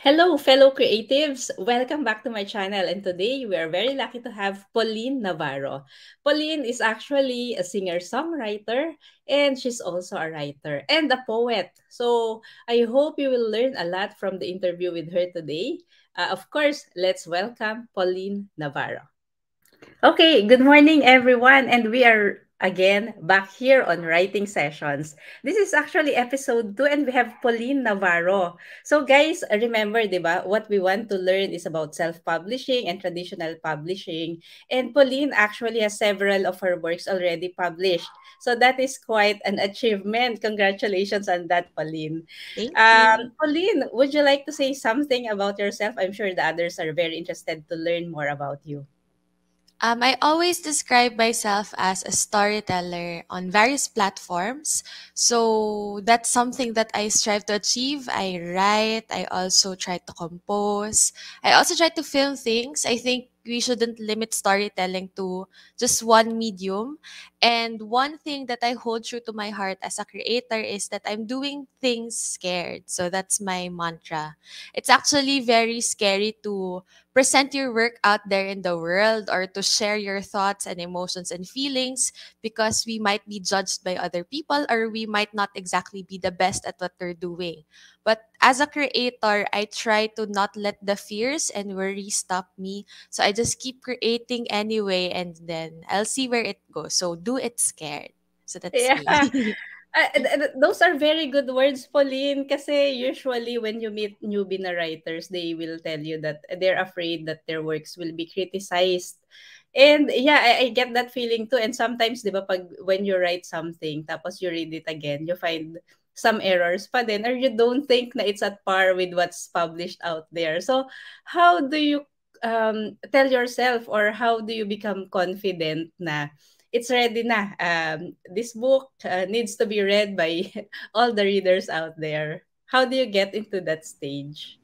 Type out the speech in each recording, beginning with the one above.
Hello, fellow creatives! Welcome back to my channel, and today we are very lucky to have Pauline Navarro. Pauline is actually a singer-songwriter, and she's also a writer and a poet. So I hope you will learn a lot from the interview with her today. Of course, let's welcome Pauline Navarro. Okay, good morning everyone, and we are again back here on writing sessions. This is actually episode 2 and we have Pauline Navarro. So guys, remember, 'di ba, what we want to learn is about self-publishing and traditional publishing. And Pauline actually has several of her works already published. So that is quite an achievement. Congratulations on that, Pauline. Thank you. Pauline, would you like to say something about yourself? I'm sure the others are very interested to learn more about you. I always describe myself as a storyteller on various platforms. So that's something that I strive to achieve. I write, I also try to compose, I also try to film things. I think we shouldn't limit storytelling to just one medium. And one thing that I hold true to my heart as a creator is that I'm doing things scared. So that's my mantra. It's actually very scary to present your work out there in the world or to share your thoughts and emotions and feelings because we might be judged by other people or we might not exactly be the best at what we're doing. But as a creator, I try to not let the fears and worries stop me. So I just keep creating anyway and then I'll see where it goes. So do it scared. So that's Yeah. me. Those are very good words, Pauline, kasi usually when you meet newbie na writers, they will tell you that they're afraid that their works will be criticized. And yeah, I get that feeling too. And sometimes, di ba, pag, when you write something, tapos you read it again, you find some errors pa din, or you don't think na it's at par with what's published out there. So how do you tell yourself, or how do you become confident na it's ready na. This book needs to be read by all the readers out there. How do you get into that stage?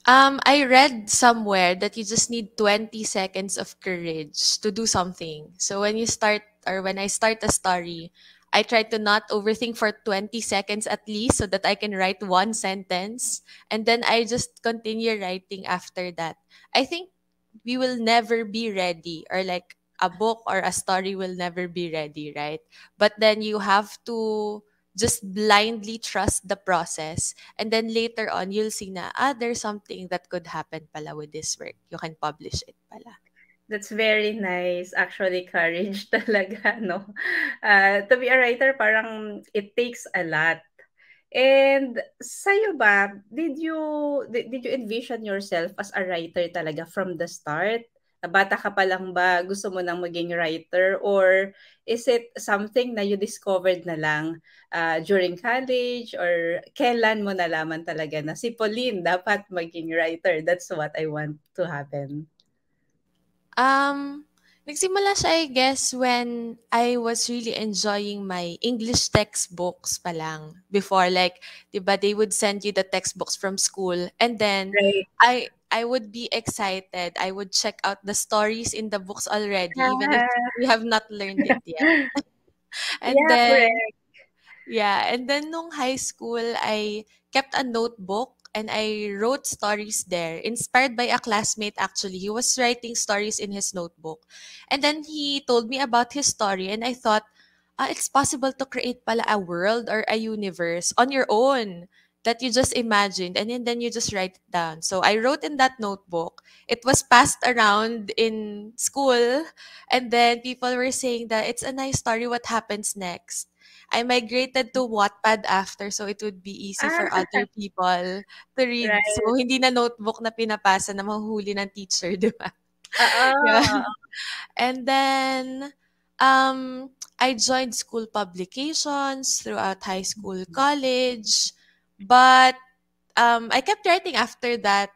I read somewhere that you just need 20 seconds of courage to do something. So when you start or when I start a story, I try to not overthink for 20 seconds at least so that I can write one sentence and then I just continue writing after that. I think we will never be ready or like a book or a story will never be ready, right? But then you have to just blindly trust the process and then later on you'll see na there's something that could happen pala with this work. You can publish it pala. That's very nice. Actually, courage talaga, no? To be a writer, parang it takes a lot. And sa'yo ba, did you envision yourself as a writer talaga from the start? Bata ka pa lang ba, gusto mo nang maging writer? Or is it something na you discovered na lang during college? Or kailan mo nalaman talaga na si Pauline dapat maging writer? That's what I want to happen. Um, Nagsimula siya, I guess, when I was really enjoying my English textbooks pa lang. Before, like, di ba, they would send you the textbooks from school. And then, Right. I would be excited. I would check out the stories in the books already, even if we have not learned it yet. And Yeah, then, correct. yeah, and then nung high school, I kept a notebook and I wrote stories there, inspired by a classmate actually. He was writing stories in his notebook. And then he told me about his story and I thought, it's possible to create pala a world or a universe on your own that you just imagined and then you just write it down. So I wrote in that notebook. It was passed around in school and then people were saying that it's a nice story. What happens next? I migrated to Wattpad after so it would be easy for Ah, other people to read. So, right. hindi na notebook na pinapasa na mahuhuli ng teacher, di ba? Yeah. Oo. And then, um, I joined school publications throughout high school, college. But I kept writing after that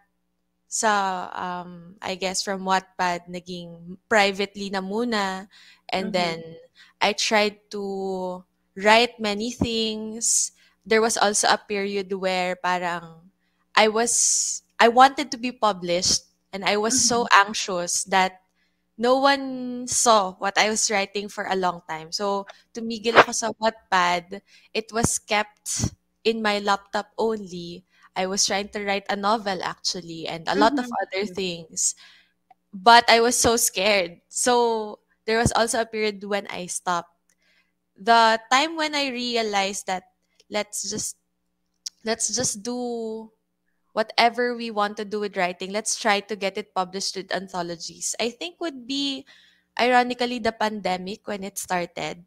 sa, I guess from Wattpad, naging privately na muna. And Mhm. then, I tried to write many things. There was also a period where parang I wanted to be published and I was so Mhm. anxious that no one saw what I was writing for a long time. So, tumigil ako sa Wattpad. It was kept in my laptop only. I was trying to write a novel actually and a lot of Mhm. other things. But I was so scared. So there was also a period when I stopped. The time when I realized that let's just let's just do whatever we want to do with writing. Let's try to get it published with anthologies. I think would be ironically the pandemic when it started,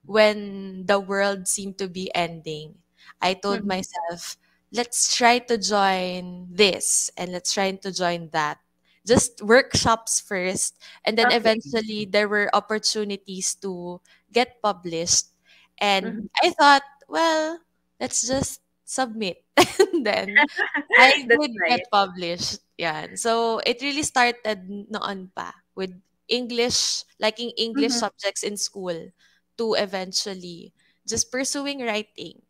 when the world seemed to be ending. I told Mhm. myself, let's try to join this and let's try to join that. Just workshops first, and then Okay. eventually there were opportunities to get published. And Mhm. I thought, well, let's just submit. And then I That's did nice. get published. Yeah. So it really started noon pa with English, liking English Mhm. subjects in school to eventually just pursuing writing.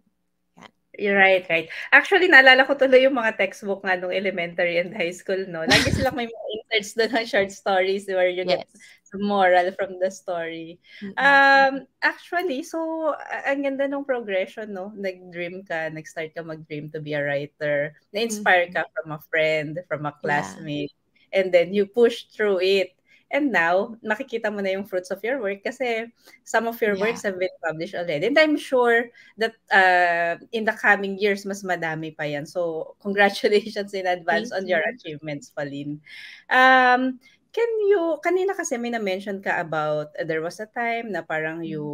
Yeah. You're right, right. Actually, naalala ko tuloy yung mga textbook nga nung elementary and high school, 'no? Lagi silang may mga inserts dun na short stories where you get Yes. some moral from the story. Mm-mm. Actually, so ang ganda nung progression, 'no? Nag-dream ka, nag-start ka mag-dream to be a writer. Na-inspire Mhm. ka from a friend, from a Yeah. classmate, and then you pushed through it. And now, nakikita mo na yung fruits of your work kasi some of your Yeah. works have been published already. And I'm sure that in the coming years, mas madami pa yan. So, congratulations in advance Thank on your you. achievements, Pauline. Kanina kasi may na-mention ka about, there was a time na parang Mm.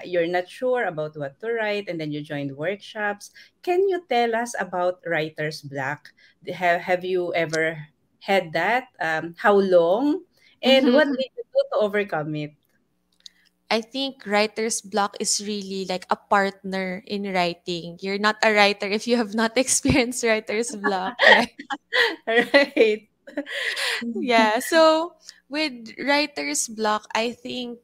you're not sure about what to write and then you joined workshops. Can you tell us about writer's block? Have you ever had that? How long? And what did you do to overcome it? I think writer's block is really like a partner in writing. You're not a writer if you have not experienced writer's block, right? Right. Yeah. So with writer's block, I think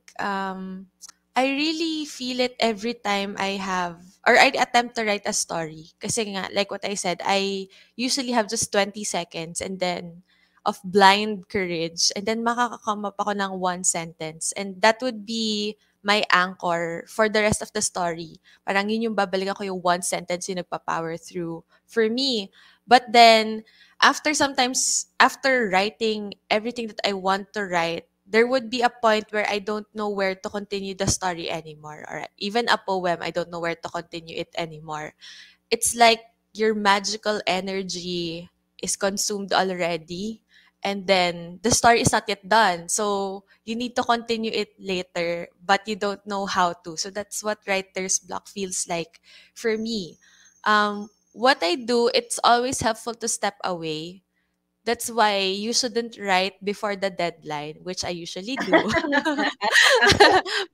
I really feel it every time I have or I attempt to write a story. Kasi nga, like what I said, I usually have just 20 seconds and then of blind courage and then makakakome up ako ng one sentence and that would be my anchor for the rest of the story. Parang yun yung babalikan ko yung one sentence yung nagpa-power through for me. But then sometimes after writing everything that I want to write, there would be a point where I don't know where to continue the story anymore. Or even a poem, I don't know where to continue it anymore. It's like your magical energy is consumed already. And then the story is not yet done. So you need to continue it later, but you don't know how to. So that's what writer's block feels like for me. What I do, it's always helpful to step away. That's why you shouldn't write before the deadline, which I usually do.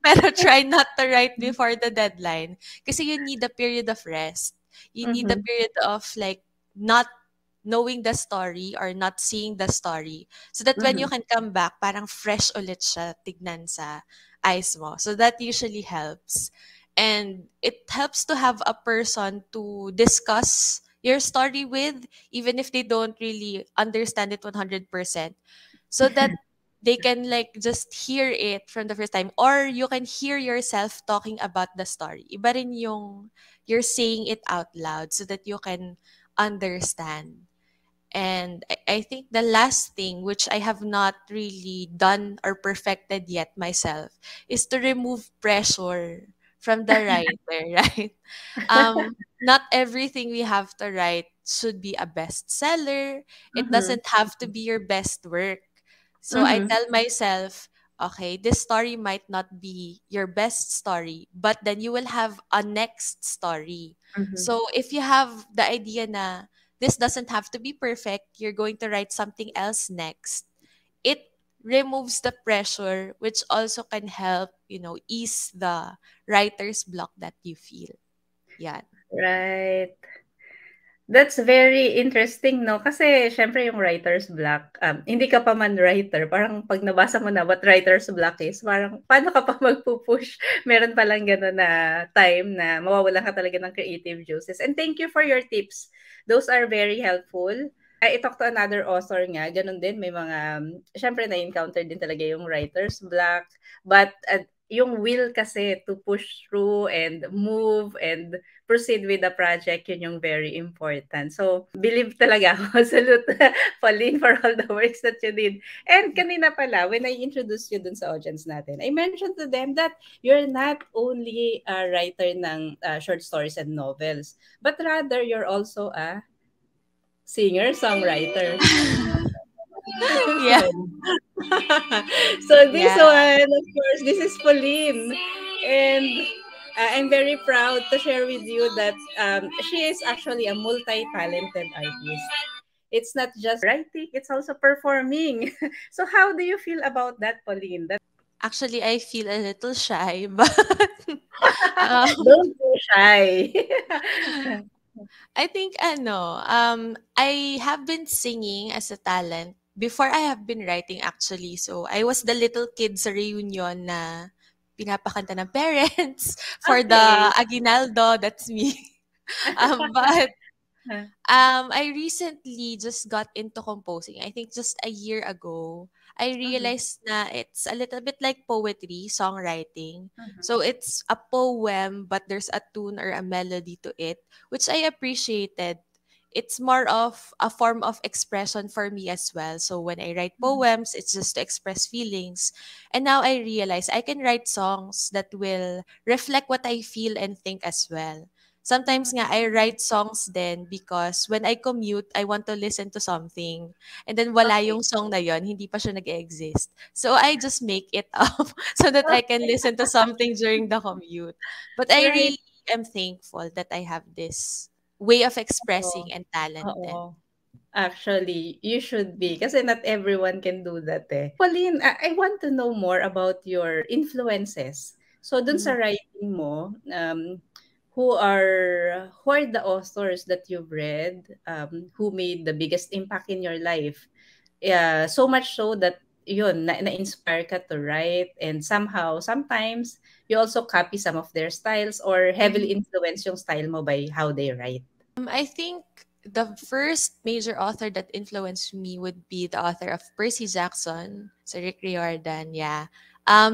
Pero try not to write before the deadline. Kasi you need a period of rest. You need a Mhm, period of like not knowing the story or not seeing the story. So that when you mhm. can come back, parang fresh ulit siya tignan sa eyes mo. So that usually helps. And it helps to have a person to discuss your story with, even if they don't really understand it 100%. So that they can like just hear it from the first time or you can hear yourself talking about the story. Iba rin yung you're saying it out loud so that you can understand. And I think the last thing, which I have not really done or perfected yet myself, is to remove pressure from the writer, right? Not everything we have to write should be a bestseller. It Mhm, doesn't have to be your best work. So I mhm, tell myself, okay, this story might not be your best story, but then you will have a next story. mhm. So if you have the idea na this doesn't have to be perfect, you're going to write something else next. It removes the pressure, which also can help, ease the writer's block that you feel. Yeah. Right. That's very interesting, 'no? Kasi siyempre yung writer's block, hindi ka pa man writer, parang 'pag nabasa mo na what writer's block is, parang paano ka pa magpu-push? Meron palang gano'n na time na mawawalan ka talaga ng creative juices. And thank you for your tips. Those are very helpful. I talked to another author nga, gano'n din, may mga siyempre na-encounter din talaga yung writer's block, but yung will kasi to push through and move and proceed with the project, yun yung very important. So, believe talaga ako. Salute, Pauline, for all the works that you did. And kanina pala, when I introduced you dun sa audience natin, I mentioned to them that you're not only a writer ng short stories and novels, but rather you're also a singer-songwriter. Yeah. So this Yeah. one, of course, this is Pauline. And I'm very proud to share with you that she is actually a multi-talented artist. It's not just writing, it's also performing. So how do you feel about that, Pauline? Actually, I feel a little shy, but um, Don't be shy. I think I have been singing as a talent before I have been writing actually. So I was the little kids sa reunion na pinapakanta ng parents for the Okay. aguinaldo. That's me. But I recently just got into composing. I think just a year ago, I Mhm, realized na it's a little bit like poetry, songwriting. mhm, So it's a poem, but there's a tune or a melody to it, which I appreciated. It's more of a form of expression for me as well. So when I write mhm, poems, it's just to express feelings. And now I realize I can write songs that will reflect what I feel and think as well. Sometimes nga I mhm. write songs din because when I commute, I want to listen to something. And then wala Okay. yung song na yon, hindi pa siya nag-exist. So I just make it up so that I can listen to something during the commute. But I Right. really am thankful that I have this way of Oo. expressing and talent Oo. din. Actually, you should be kasi not everyone can do that eh. Pauline, I want to know more about your influences. So dun Mm. sa writing mo, who are the authors that you've read, who made the biggest impact in your life? Yeah, so much so that yun, na-inspire ka to write and somehow, sometimes, you also copy some of their styles or heavily Mhm. influence yung style mo by how they write. I think the first major author that influenced me would be the author of Percy Jackson, so Rick Riordan, yeah.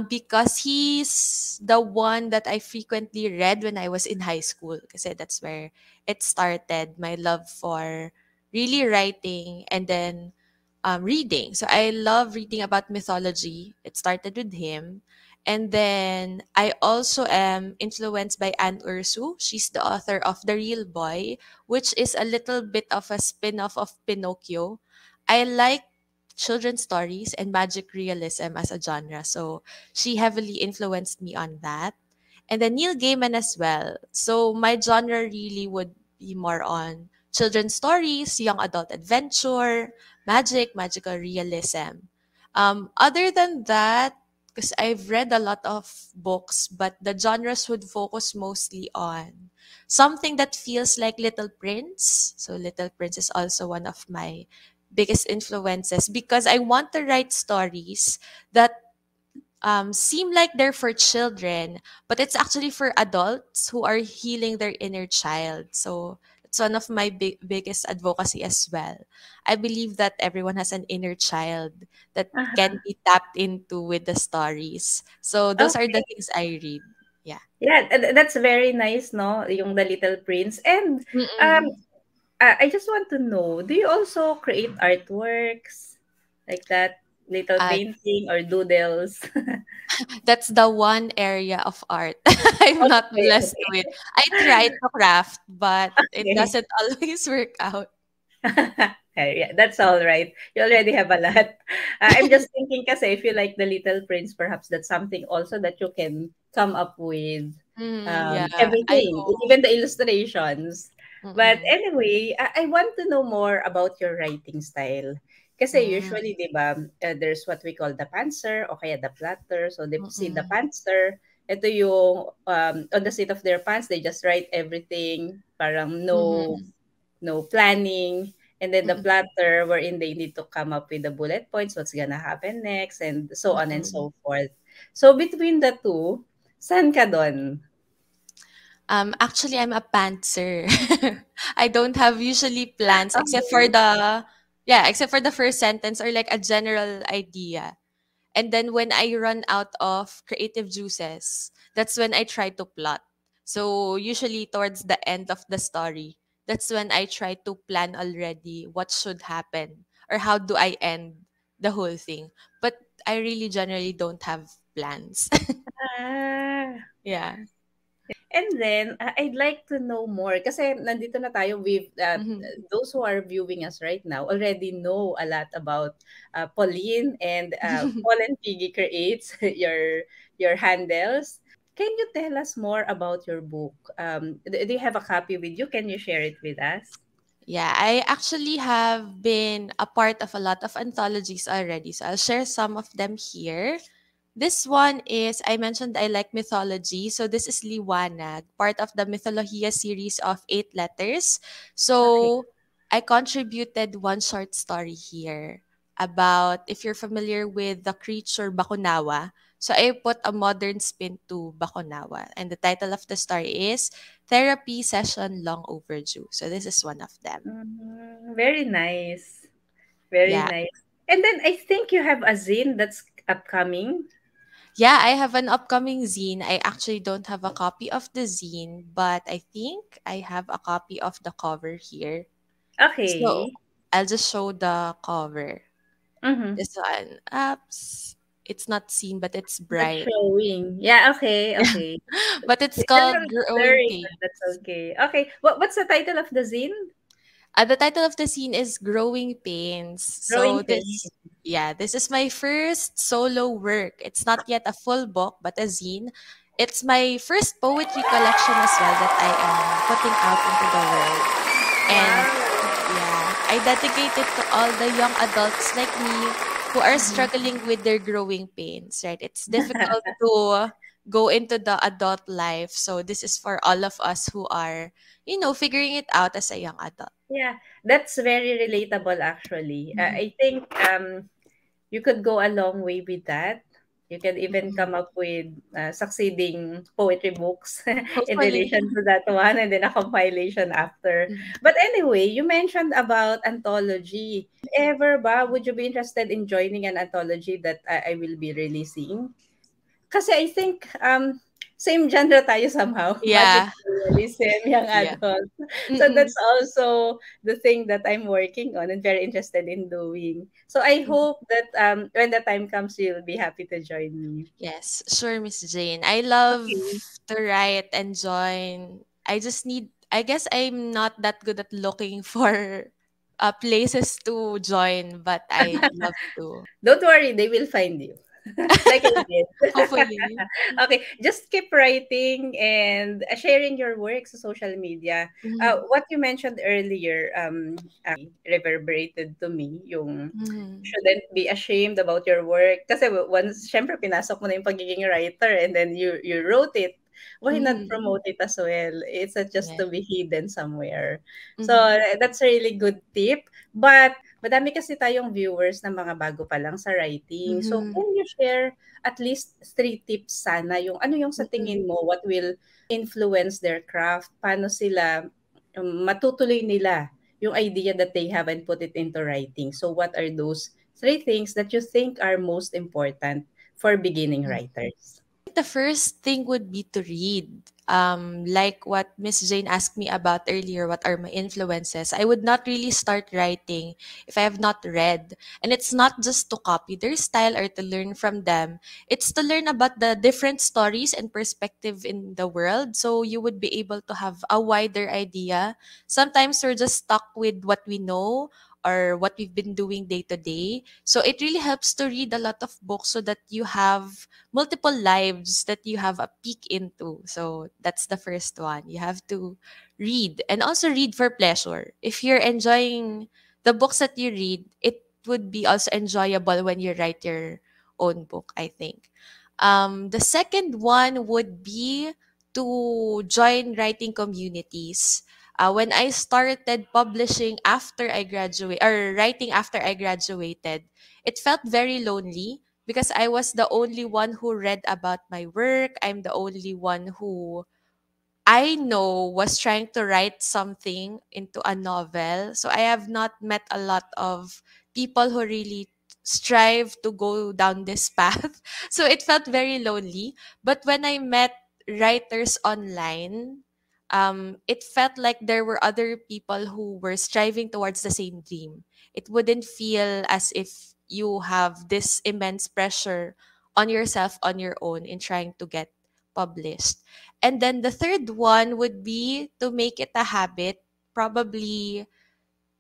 Because he's the one that I frequently read when I was in high school. Kasi that's where it started, my love for really writing and then reading. So I love reading about mythology. It started with him. And then I also am influenced by Anne Ursu. She's the author of The Real Boy, which is a little bit of a spin-off of Pinocchio. I like children's stories and magic realism as a genre, so she heavily influenced me on that. And then Neil Gaiman as well. So my genre really would be more on children's stories, young adult adventure, magical realism. Other than that, because I've read a lot of books, but the genres would focus mostly on something that feels like Little Prince. So Little Prince is also one of my biggest influences because I want to write stories that seem like they're for children, but it's actually for adults who are healing their inner child. So it's one of my biggest advocacy as well. I believe that everyone has an inner child that Uh-huh. can be tapped into with the stories. So those are the things I read. Yeah. Yeah, that's very nice, no? Yung The Little Prince. And um, Mm-mm. I just want to know, do you also create artworks like that, little Uh, painting or doodles? that's the one area of art I'm not Okay, blessed with. I try to craft, but it okay. doesn't always work out. Yeah, that's all right. You already have a lot. I'm just thinking kasi if you like The Little Prince, perhaps that's something also that you can come up with Yeah, I everything, hope. even the illustrations. But Mm. anyway, I want to know more about your writing style. Kasi Hmm, usually, di ba, there's what we call the pantser o kaya the platter. So they see the mm. pantser, ito yung on the seat of their pants, they just write everything, parang Mhm, no planning. And then the mm, platter wherein they need to come up with the bullet points, what's gonna happen next, and so on and mm. so forth. So between the two, saan ka doon? Actually, I'm a pantser. I don't have usually plans except for Okay. the yeah, except for the first sentence or like a general idea. And then when I run out of creative juices, that's when I try to plot. So usually towards the end of the story, that's when I try to plan already what should happen or how do I end the whole thing. But I really generally don't have plans. Ah. Yeah. And then, I'd like to know more kasi nandito na tayo with Mhm. those who are viewing us right now already know a lot about Pauline and Paul and Piggy creates your handles. Can you tell us more about your book? Do you have a copy with you? Can you share it with us? Yeah, I actually have been a part of a lot of anthologies already. So I'll share some of them here. This one is, I mentioned I like mythology. So this is Liwanag, part of the Mythologia series of 8 letters. Okay. So I contributed one short story here about, if you're familiar with the creature Bakunawa. So I put a modern spin to Bakunawa. And the title of the story is Therapy Session Long Overdue. So this is one of them. Very nice. Very Yeah. nice. And then I think you have a zine that's upcoming. Yeah, I have an upcoming zine. I actually don't have a copy of the zine, but I think I have a copy of the cover here. So Okay. I'll just show the cover. Mm-hmm. This one. Oops. It's not seen, but it's Not bright. showing. Yeah, okay, okay. But it's It's a called little Growing blurry, but that's Pains. okay. Okay, what's the title of the zine? The title of the scene is Growing Pains. Growing So Pain. this is my first solo work. It's not yet a full book, but a zine. It's my first poetry collection as well that I am putting out into the world. And Wow. yeah, I dedicate it to all the young adults like me who are Mhm. struggling with their growing pains, right? It's difficult to go into the adult life. So this is for all of us who are, figuring it out as a young adult. Yeah, that's very relatable actually. Mhm. I think you could go a long way with that. You can even Mhm. come up with succeeding poetry books in Hopefully. relation to that one and then a compilation after. Mhm. But anyway, you mentioned about anthology. If ever ba, would you be interested in joining an anthology that I will be releasing? Kasi I think same genre tayo somehow, magic Yeah. realism, young Yeah. adult. So Mm-mm. that's also the thing that I'm working on and very interested in doing. So I Mhm. hope that when the time comes, you'll be happy to join me. Yes, sure, Miss Jane. I love Okay. to write and join. I guess I'm not that good at looking for places to join, but I love to. Don't worry, they will find you. Like I did. Hopefully. Okay, just keep writing and sharing your work sa social media. Mhm. What you mentioned earlier actually reverberated to me yung Mhm. shouldn't be ashamed about your work. Kasi once, syempre, pinasok mo na yung pagiging writer and then you wrote it, why not Mhm. promote it as well? It's not just Yeah. to be hidden somewhere. So, Mhm. that's a really good tip. But, madami kasi tayong viewers na mga bago pa lang sa writing. So, Mhm. can you share at least 3 tips sana? Yung ano yung sa Mhm. tingin mo, what will influence their craft? Paano sila matutuloy nila yung idea that they have and put it into writing? So, what are those 3 things that you think are most important for beginning writers? The first thing would be to read. Like what Miss Jane asked me about earlier, what are my influences? I would not really start writing if I have not read. And it's not just to copy their style or to learn from them. It's to learn about the different stories and perspective in the world. So you would be able to have a wider idea. Sometimes we're just stuck with what we know or what we've been doing day to day. So it really helps to read a lot of books so that you have multiple lives that you have a peek into. So that's the first one. You have to read and also read for pleasure. If you're enjoying the books that you read, it would be also enjoyable when you write your own book, I think. The second one would be to join writing communities. When I started publishing after I graduate or writing after I graduated, it felt very lonely because I was the only one who read about my work. I'm the only one who I know was trying to write something into a novel. So I have not met a lot of people who really strive to go down this path. So it felt very lonely. But when I met writers online, it felt like there were other people who were striving towards the same dream. It wouldn't feel as if you have this immense pressure on yourself on your own in trying to get published. And then the third one would be to make it a habit, probably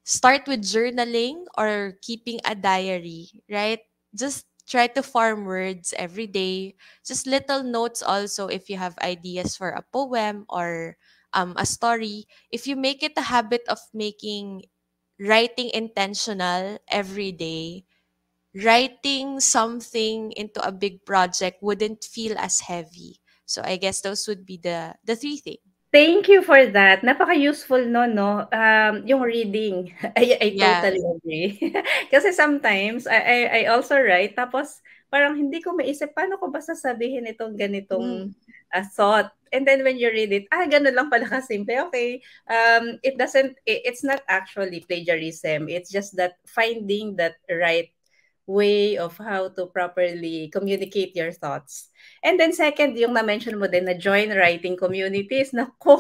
start with journaling or keeping a diary, right? Just try to farm words every day. Just little notes also if you have ideas for a poem or a story. If you make it a habit of making writing intentional every day, writing something into a big project wouldn't feel as heavy. So I guess those would be the three things. Thank you for that. Napaka-useful nun 'no, yung reading. I Yeah. totally agree. Kasi sometimes I also write tapos parang hindi ko maisip paano ko ba sasabihin itong ganitong, Mm. thought. And then when you read it, ganun lang pala kasimple, okay. It's not actually plagiarism, it's just that finding that right way of how to properly communicate your thoughts. And then second, yung na-mention mo din na join writing communities. Naku,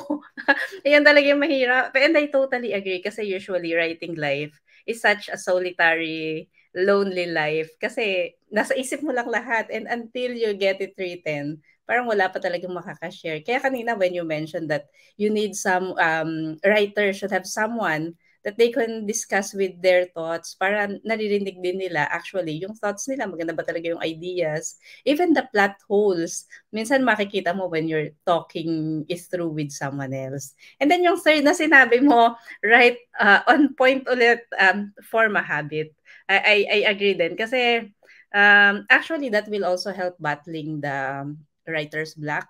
ayan talaga yung mahirap. And I totally agree kasi usually writing life is such a solitary, lonely life. Kasi nasa isip mo lang lahat and until you get it written, parang wala pa talagang makakashare. Kaya kanina when you mentioned that you need some writer should have someone that they can discuss with their thoughts para naririnig din nila actually yung thoughts nila, maganda ba talaga yung ideas, even the plot holes, minsan makikita mo when you're talking is through with someone else. And then yung third na sinabi mo, right, on point ulit, form a habit. I agree din kasi actually that will also help battling the writer's block.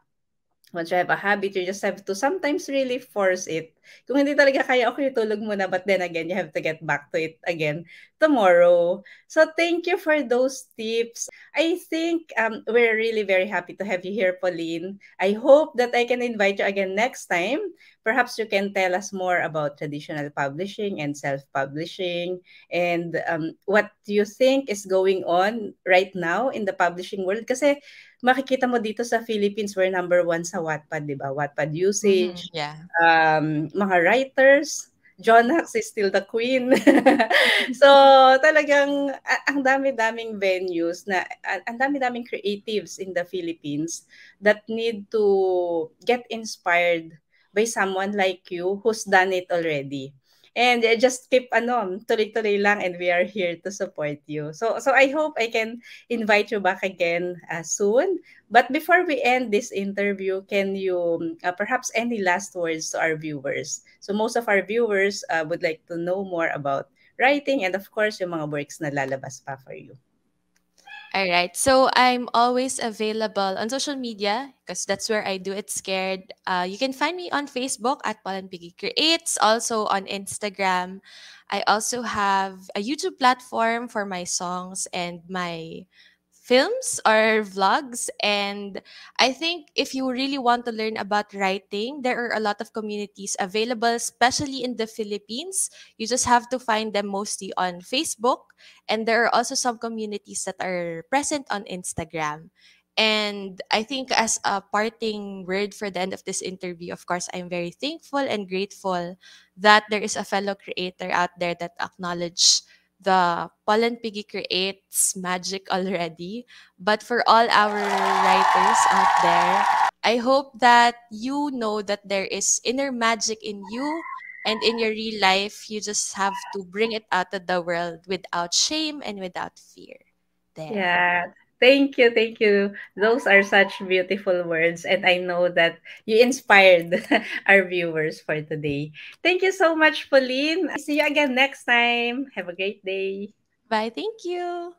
Once you have a habit, you just have to sometimes really force it. Kung hindi talaga kaya, okay, tulog muna. But then again, you have to get back to it again tomorrow. So thank you for those tips. I think we're really very happy to have you here, Pauline. I hope that I can invite you again next time. Perhaps you can tell us more about traditional publishing and self-publishing and what you think is going on right now in the publishing world. Kasi makikita mo dito sa Philippines, we're number one sa Wattpad, 'di ba? Wattpad Mm-hmm. usage, Yeah. mga writers, Jonax is still the queen. So, talagang ang dami-daming venues na ang dami-daming creatives in the Philippines that need to get inspired by someone like you who's done it already. And just keep tuloy-tuloy lang and we are here to support you. So I hope I can invite you back again soon. But before we end this interview, can you perhaps any last words to our viewers? So most of our viewers would like to know more about writing and of course yung mga works na lalabas pa for you. All right. So I'm always available on social media because that's where I do it scared. You can find me on Facebook at Pauline Creates, also on Instagram. I also have a YouTube platform for my songs and my films or vlogs. And I think if you really want to learn about writing, there are a lot of communities available, especially in the Philippines. You just have to find them mostly on Facebook, and there are also some communities that are present on Instagram. And I think, as a parting word for the end of this interview, of course, I'm very thankful and grateful that there is a fellow creator out there that acknowledge the Pollen Piggy creates magic already. But for all our writers out there, I hope that you know that there is inner magic in you, and in your real life, you just have to bring it out to the world without shame and without fear. There. Yeah. Thank you, thank you. Those are such beautiful words and I know that you inspired our viewers for today. Thank you so much, Pauline. See you again next time. Have a great day. Bye. Thank you.